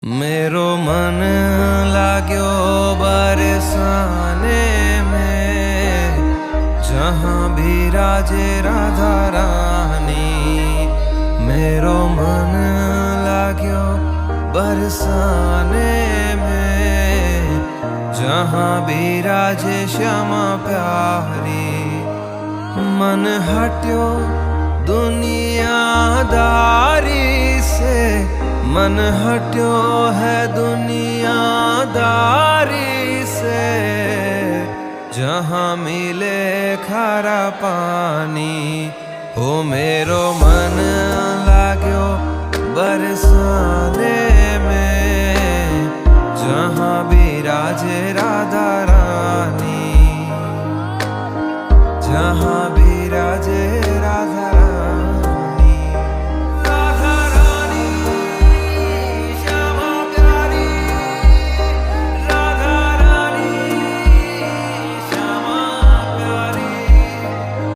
मेरो मन लाग्यो बरसाने में, जहाँ भी राजे राधा रानी। मेरो मन लाग्यो बरसाने में, जहाँ भी राजे श्यामा प्यारी। मन हट्यो दुनियादारी से, मन हट्यो है दुनियादारी से, जहाँ मिले खारा पानी। हो मेरो मन लाग्यो बरसाने में, जहाँ भी राजे